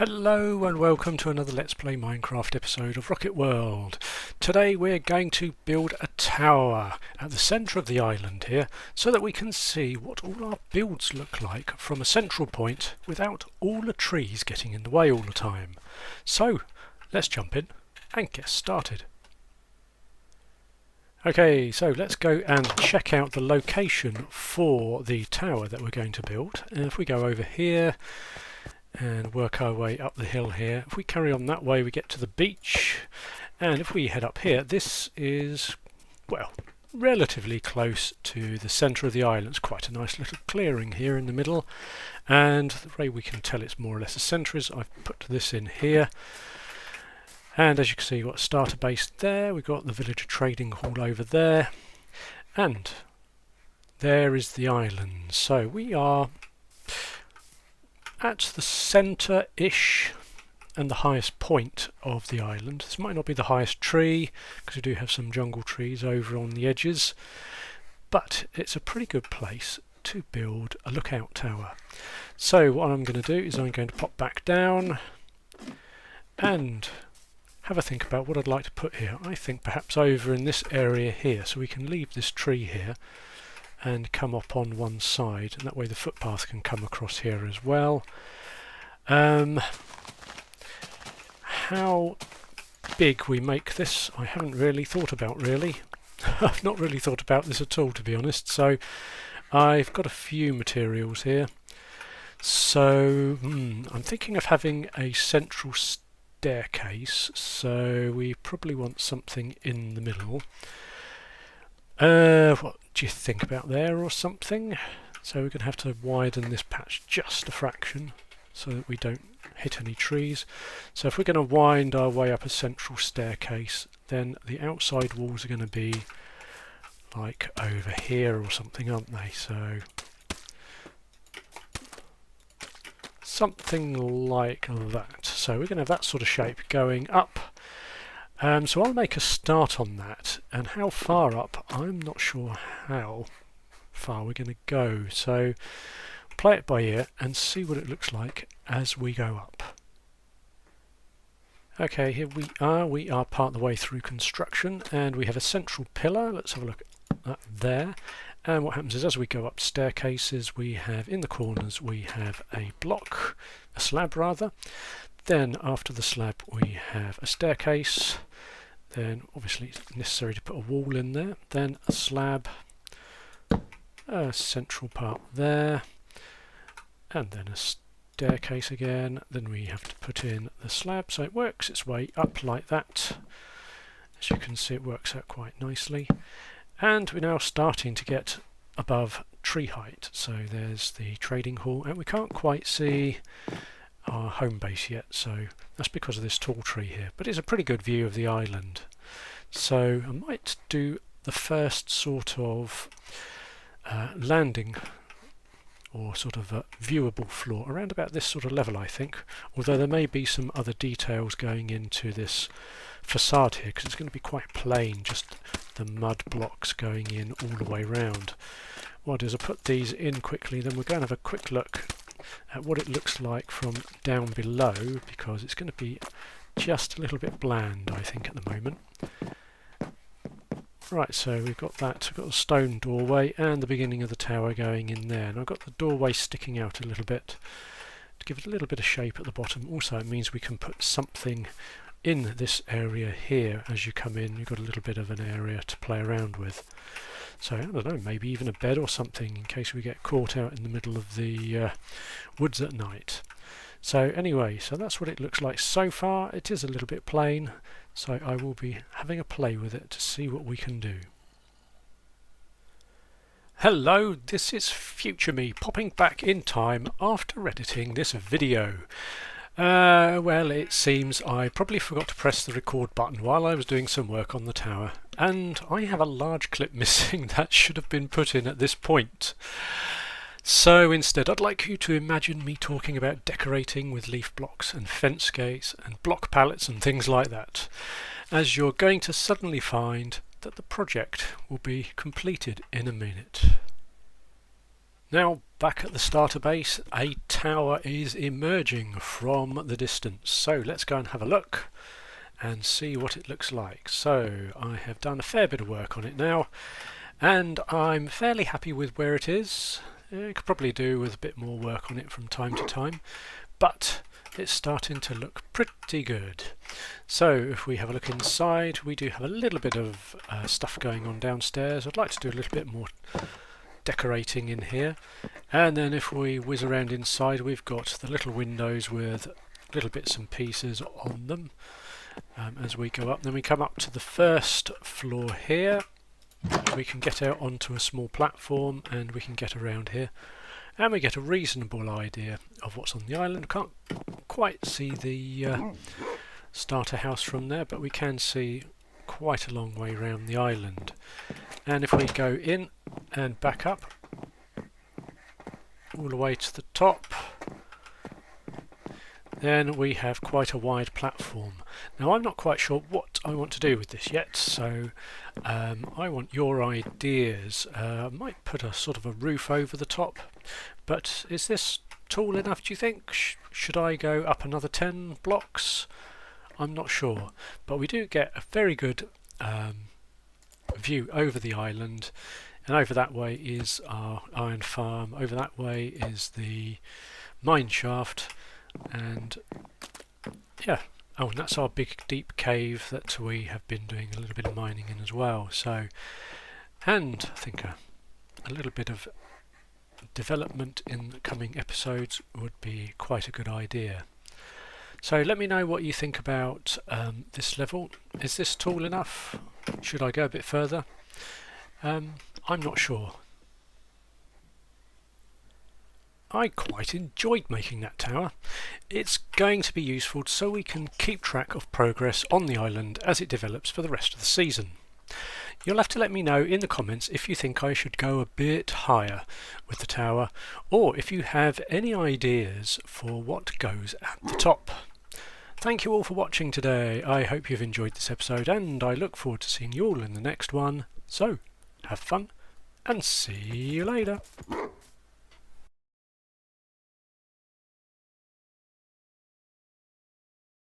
Hello and welcome to another Let's Play Minecraft episode of Rocket World. Today we're going to build a tower at the centre of the island here so that we can see what all our builds look like from a central point without all the trees getting in the way all the time. So let's jump in and get started. Okay, so let's go and check out the location for the tower that we're going to build. And if we go over here and work our way up the hill here, if we carry on that way we get to the beach, and if we head up here, this is, well, relatively close to the centre of the island. It's quite a nice little clearing here in the middle, and the way we can tell it's more or less the centre is I've put this in here. And as you can see, you've got a starter base there, we've got the villager trading hall over there, and there is the island. So we are at the centre-ish and the highest point of the island. This might not be the highest tree, because we do have some jungle trees over on the edges, but it's a pretty good place to build a lookout tower. So what I'm going to do is I'm going to pop back down and have a think about what I'd like to put here. I think perhaps over in this area here, so we can leave this tree here and come up on one side, and that way the footpath can come across here as well. How big we make this, I haven't really thought about really. I've not really thought about this at all, to be honest. So I've got a few materials here. So I'm thinking of having a central staircase, so we probably want something in the middle. What do you think about there or something? So we're going to have to widen this patch just a fraction so that we don't hit any trees. So if we're going to wind our way up a central staircase, then the outside walls are going to be like over here or something, aren't they? So something like that. So we're going to have that sort of shape going up. So I'll make a start on that, and how far up, I'm not sure how far we're going to go. So play it by ear and see what it looks like as we go up. Okay, here we are part of the way through construction, and we have a central pillar. Let's have a look at that there. And what happens is as we go up staircases, we have in the corners we have a block, a slab rather. Then after the slab we have a staircase. Then obviously it's necessary to put a wall in there. Then a slab, a central part there, and then a staircase again. Then we have to put in the slab, so it works its way up like that. As you can see, it works out quite nicely. And we're now starting to get above tree height. So there's the trading hall, and we can't quite see our home base yet, so that's because of this tall tree here, but it's a pretty good view of the island. So I might do the first sort of landing or sort of a viewable floor around about this sort of level, I think, although there may be some other details going into this facade here, because it's going to be quite plain, just the mud blocks going in all the way round. What I'll do is I'll put these in quickly, then we're going to have a quick look at what it looks like from down below, because it's going to be just a little bit bland, I think, at the moment. Right, so we've got that, we've got the stone doorway and the beginning of the tower going in there, and I've got the doorway sticking out a little bit to give it a little bit of shape at the bottom. Also it means we can put something in this area here. As you come in, you've got a little bit of an area to play around with. So, I don't know, maybe even a bed or something in case we get caught out in the middle of the woods at night. So anyway, so that's what it looks like so far. It is a little bit plain, so I will be having a play with it to see what we can do. Hello, this is future me popping back in time after editing this video. Well, it seems I probably forgot to press the record button while I was doing some work on the tower, and I have a large clip missing that should have been put in at this point. So instead, I'd like you to imagine me talking about decorating with leaf blocks and fence gates and block pallets and things like that, as you're going to suddenly find that the project will be completed in a minute. Now back at the starter base, a tower is emerging from the distance. So let's go and have a look and see what it looks like. So I have done a fair bit of work on it now, and I'm fairly happy with where it is. I could probably do with a bit more work on it from time to time, but it's starting to look pretty good. So if we have a look inside, we do have a little bit of stuff going on downstairs. I'd like to do a little bit more decorating in here, and then if we whiz around inside, we've got the little windows with little bits and pieces on them as we go up. Then we come up to the first floor here. We can get out onto a small platform and we can get around here, and we get a reasonable idea of what's on the island. Can't quite see the starter house from there, but we can see quite a long way around the island. And if we go in and back up all the way to the top, then we have quite a wide platform. Now I'm not quite sure what I want to do with this yet, so I want your ideas. I might put a sort of a roof over the top, but is this tall enough, do you think? Should I go up another 10 blocks? I'm not sure, but we do get a very good view over the island, and over that way is our iron farm, over that way is the mine shaft, and yeah, oh, and that's our big deep cave that we have been doing a little bit of mining in as well. So, and I think a little bit of development in the coming episodes would be quite a good idea. So let me know what you think about this level. Is this tall enough? Should I go a bit further? I'm not sure. I quite enjoyed making that tower. It's going to be useful so we can keep track of progress on the island as it develops for the rest of the season. You'll have to let me know in the comments if you think I should go a bit higher with the tower, or if you have any ideas for what goes at the top. Thank you all for watching today. I hope you've enjoyed this episode, and I look forward to seeing you all in the next one. So, have fun, and see you later.